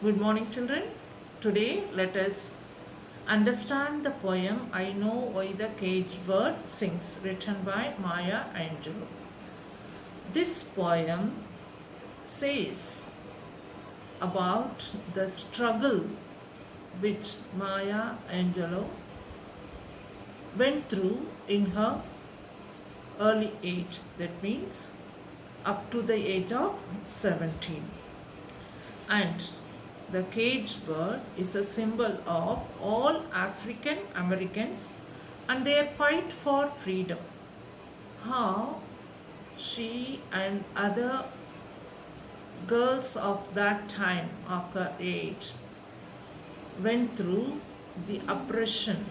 Good morning, children. Today, let us understand the poem I Know Why the Caged Bird Sings, written by Maya Angelou. This poem says about the struggle which Maya Angelou went through in her early age, that means up to the age of 17. And the caged bird is a symbol of all African Americans and their fight for freedom. How she and other girls of that time, of her age, went through the oppression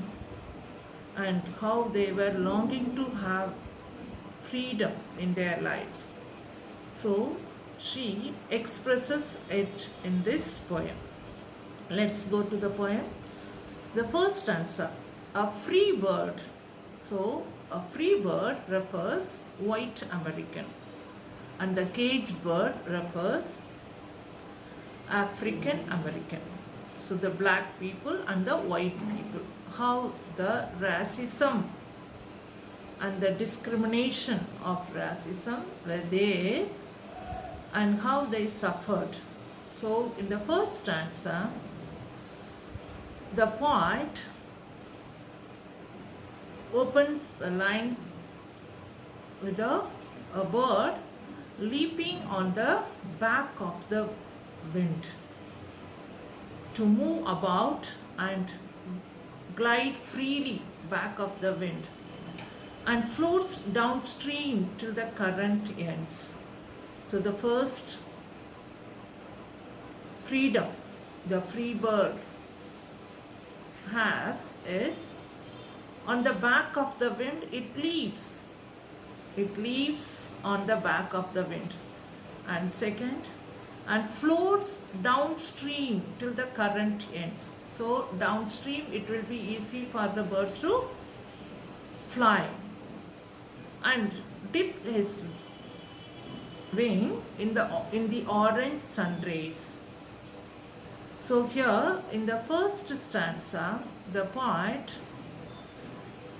and how they were longing to have freedom in their lives. So she expresses it in this poem. Let's go to the poem. The first stanza, a free bird. So a free bird refers white American and the caged bird refers African American. So the black people and the white people. How the racism and the discrimination of racism were there and how they suffered. So in the first stanza, the poet opens the line with a bird leaping on the back of the wind to move about and glide freely back of the wind and floats downstream till the current ends. So the first freedom the free bird has is on the back of the wind it leaps. It leaps on the back of the wind. And second, and floats downstream till the current ends. So downstream it will be easy for the birds to fly and dip his wing in the orange sun rays. So here in the first stanza, the poet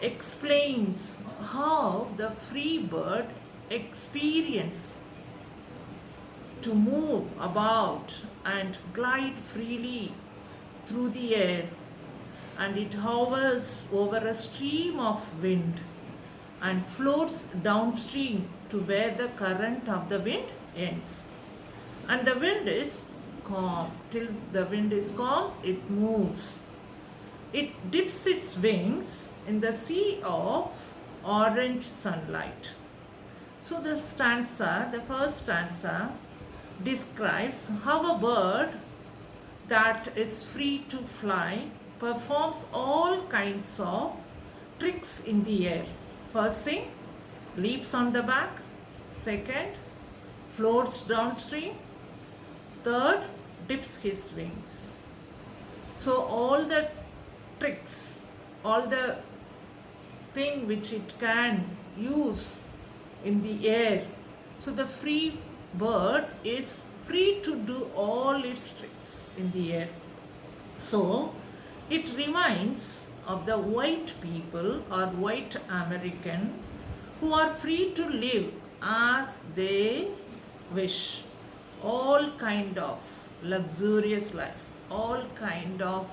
explains how the free bird experience to move about and glide freely through the air, and it hovers over a stream of wind and floats downstream to where the current of the wind ends. And the wind is calm. Till the wind is calm, it moves. It dips its wings in the sea of orange sunlight. So the first stanza, describes how a bird that is free to fly performs all kinds of tricks in the air. First thing, leaps on the back. Second, floats downstream. Third, dips his wings. So all the tricks, all the thing which it can use in the air. So the free bird is free to do all its tricks in the air. So it reminds of the white people or white American who are free to live as they wish. All kind of luxurious life, all kind of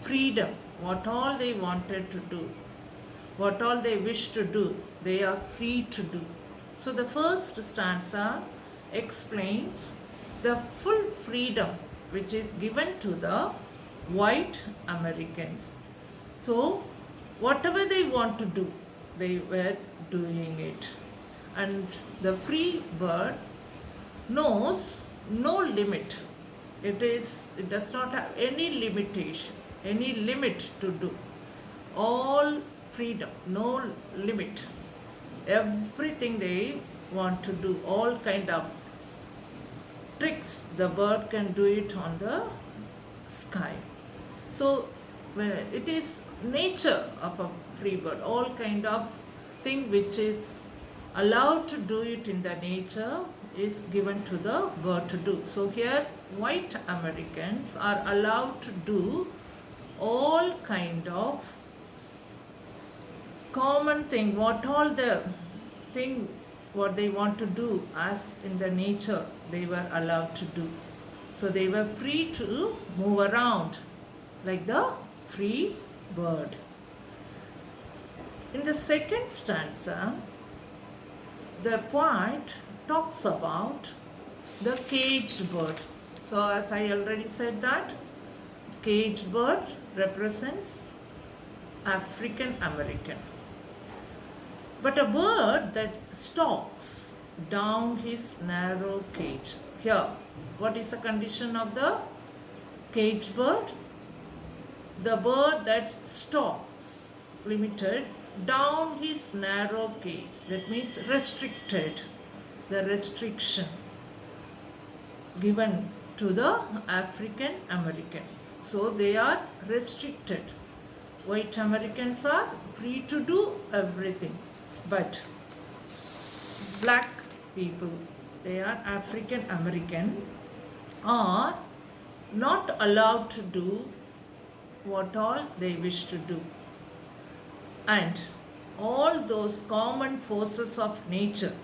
freedom, what all they wanted to do, what all they wish to do, they are free to do. So the first stanza explains the full freedom which is given to the white Americans. So whatever they want to do, they were doing it. And the free bird knows no limit. It does not have any limitation, any limit to do. All freedom, no limit. Everything they want to do, all kind of tricks, the bird can do it on the sky. So it is nature of a free bird, all kind of thing which is allowed to do it in the nature is given to the bird to do. So here white Americans are allowed to do all kind of common thing, what all the thing what they want to do as in the nature they were allowed to do. So they were free to move around like the free bird. In the second stanza, the poet talks about the caged bird. So as I already said that caged bird represents African American. But a bird that stalks down his narrow cage. Here, what is the condition of the caged bird? The bird that stalks, limited, down his narrow cage. That means restricted. The restriction given to the African American. So they are restricted. White Americans are free to do everything. But black people, they are African American, are not allowed to do what all they wish to do. And all those common forces of nature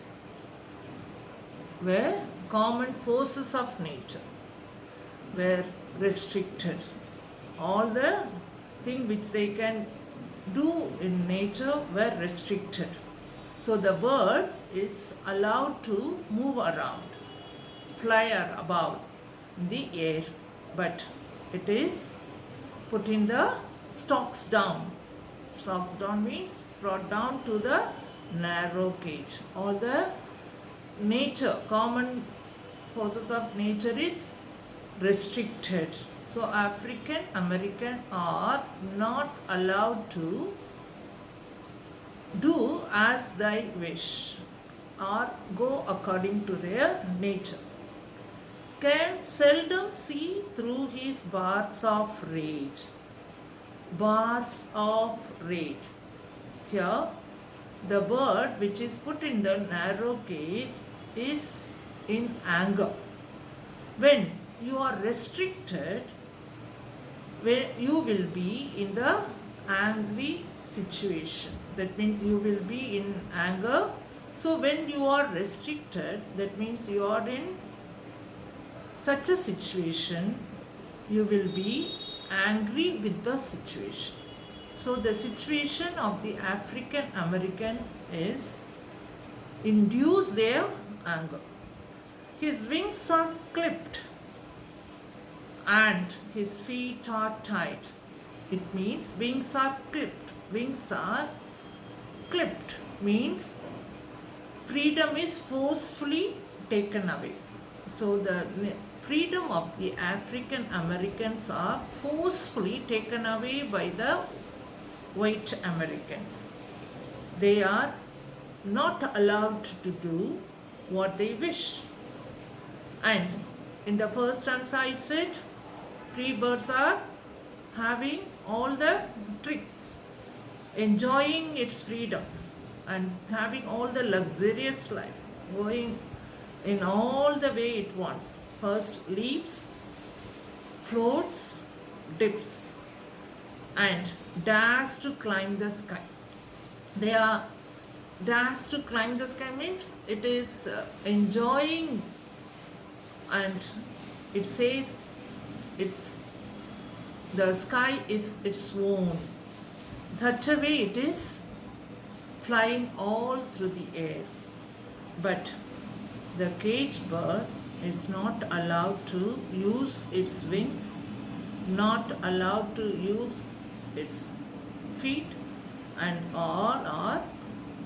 were restricted. All the things which they can do in nature were restricted. So the bird is allowed to move around, fly about in the air, but it is put in the stalks down. Stalks down means brought down to the narrow cage. All the nature, common forces of nature is restricted. So African American are not allowed to do as they wish or go according to their nature. Can seldom see through his bars of rage. Bars of rage. Here, the bird which is put in the narrow cage is in anger. When you are restricted, where you will be in the angry situation. That means you will be in anger. So when you are restricted, that means you are in such a situation, you will be angry with the situation. So the situation of the African American is induce their anger. His wings are clipped and his feet are tied. It means wings are clipped. Wings are clipped means freedom is forcefully taken away. So the freedom of the African Americans are forcefully taken away by the white Americans. They are not allowed to do what they wish. And in the first stanza I said, free birds are having all the tricks, enjoying its freedom and having all the luxurious life, going in all the way it wants. First leaps, floats, dips, and dares to climb the sky. They are dares to climb the sky means it is enjoying, and it says it's the sky is its own. Such a way it is flying all through the air. But the caged bird is not allowed to use its wings, not allowed to use its feet, and all are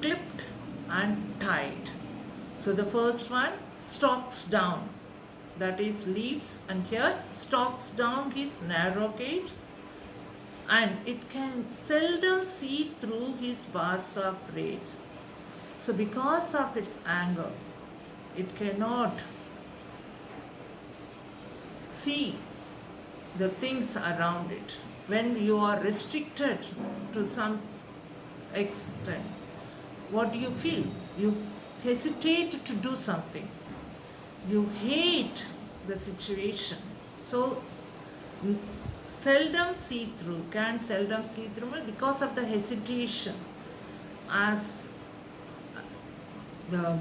clipped and tied. So the first one stalks down, that is leaps, and here stalks down his narrow cage, and it can seldom see through his bars of rage. So because of its anger, it cannot see the things around it. When you are restricted to some extent, what do you feel? You hesitate to do something. You hate the situation. So n- seldom see through, can seldom see through because of the hesitation. As the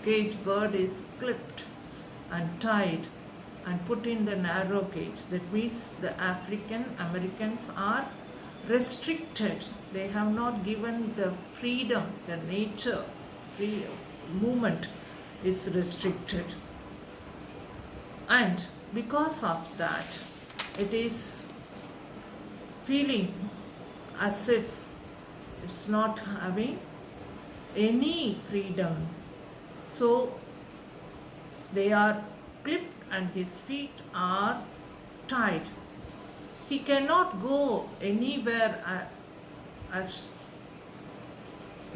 cage bird is clipped and tied and put in the narrow cage. That means the African Americans are restricted. They have not given the freedom, the nature, free movement is restricted. And because of that, it is feeling as if it's not having any freedom. So they are clipped and his feet are tied. He cannot go anywhere as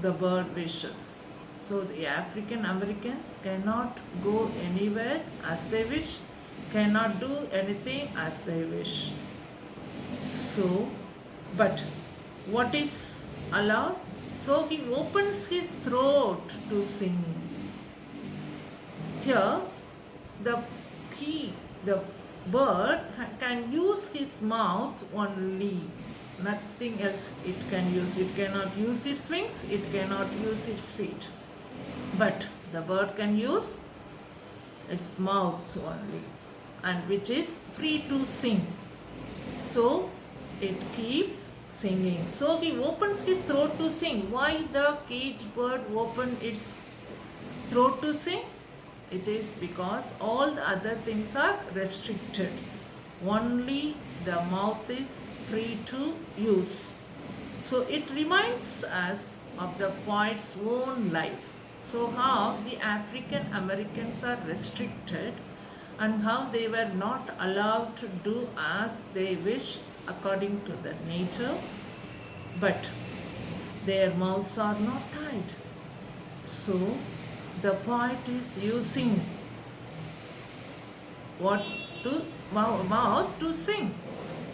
the bird wishes. So the African Americans cannot go anywhere as they wish, cannot do anything as they wish. So, but what is allowed? So he opens his throat to sing. Here, the the bird can use his mouth only, nothing else it can use. It cannot use its wings, it cannot use its feet. But the bird can use its mouth only, and which is free to sing. So it keeps singing. So he opens his throat to sing. Why the cage bird opened its throat to sing? It is because all the other things are restricted. Only the mouth is free to use. So it reminds us of the poet's own life. So how the African Americans are restricted and how they were not allowed to do as they wish according to the nature, but their mouths are not tied. So the poet is using what to mouth to sing.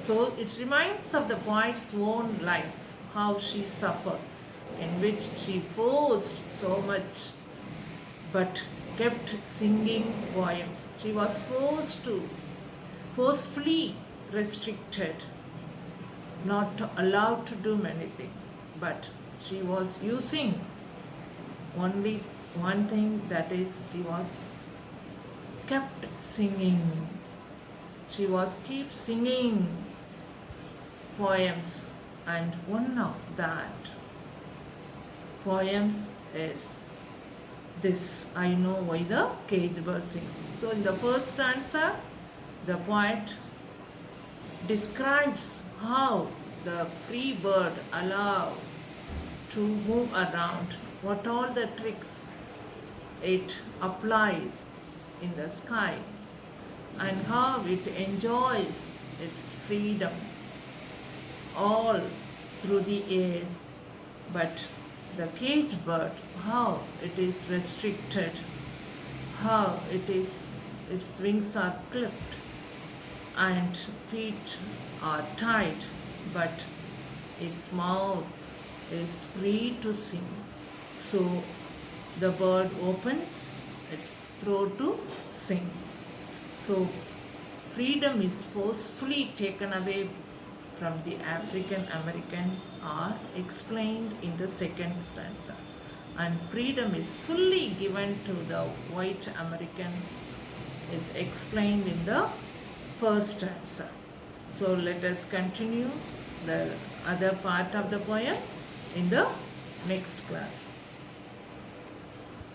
So it reminds of the poet's own life, how she suffered, in which she forced so much but kept singing poems. She was forcefully restricted, not allowed to do many things, but she was using only one thing, that is she was kept singing. She was keep singing poems, and one of that poems is this: I know why the cage bird sings. So in the first stanza, the poet describes how the free bird allowed to move around, what all the tricks it applies in the sky, and how it enjoys its freedom all through the air. But the cage bird, how it is restricted, how its wings are clipped and feet are tied, but its mouth is free to sing. So the bird opens its throat to sing. So freedom is forcefully taken away from the African American are explained in the second stanza, and freedom is fully given to the white American is explained in the first stanza. So let us continue the other part of the poem in the next class.